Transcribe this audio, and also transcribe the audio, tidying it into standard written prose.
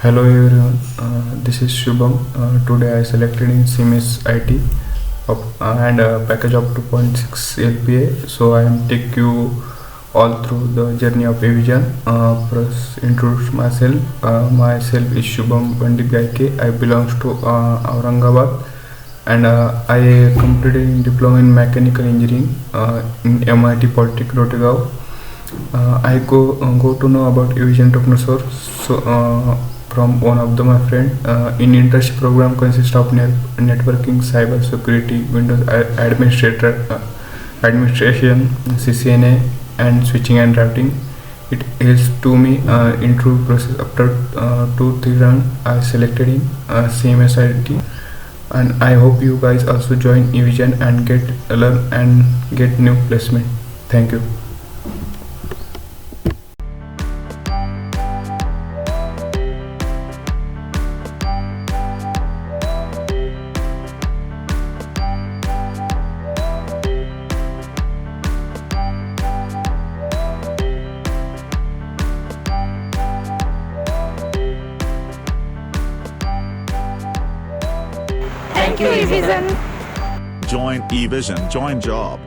Hello everyone, this is Shubham. Today I selected in CMS IT and a package of 2.6 LPA. So I am take you all through the journey of Avision. First introduce myself. Myself is Shubham Pandit Gaike. I belong to Aurangabad and I completed diploma in mechanical engineering in MIT Polytechnic Rotegaon. I go to know about Aviation Technosource. From one of my friend in internship program consists of networking, cyber security, Windows administration, CCNA, and switching and routing. It helps to me into process after 2-3 round. I selected in CMS IT, and I hope you guys also join eVision and get learn and get new placement. Thank you. Thank you, eVision. Join eVision, join job.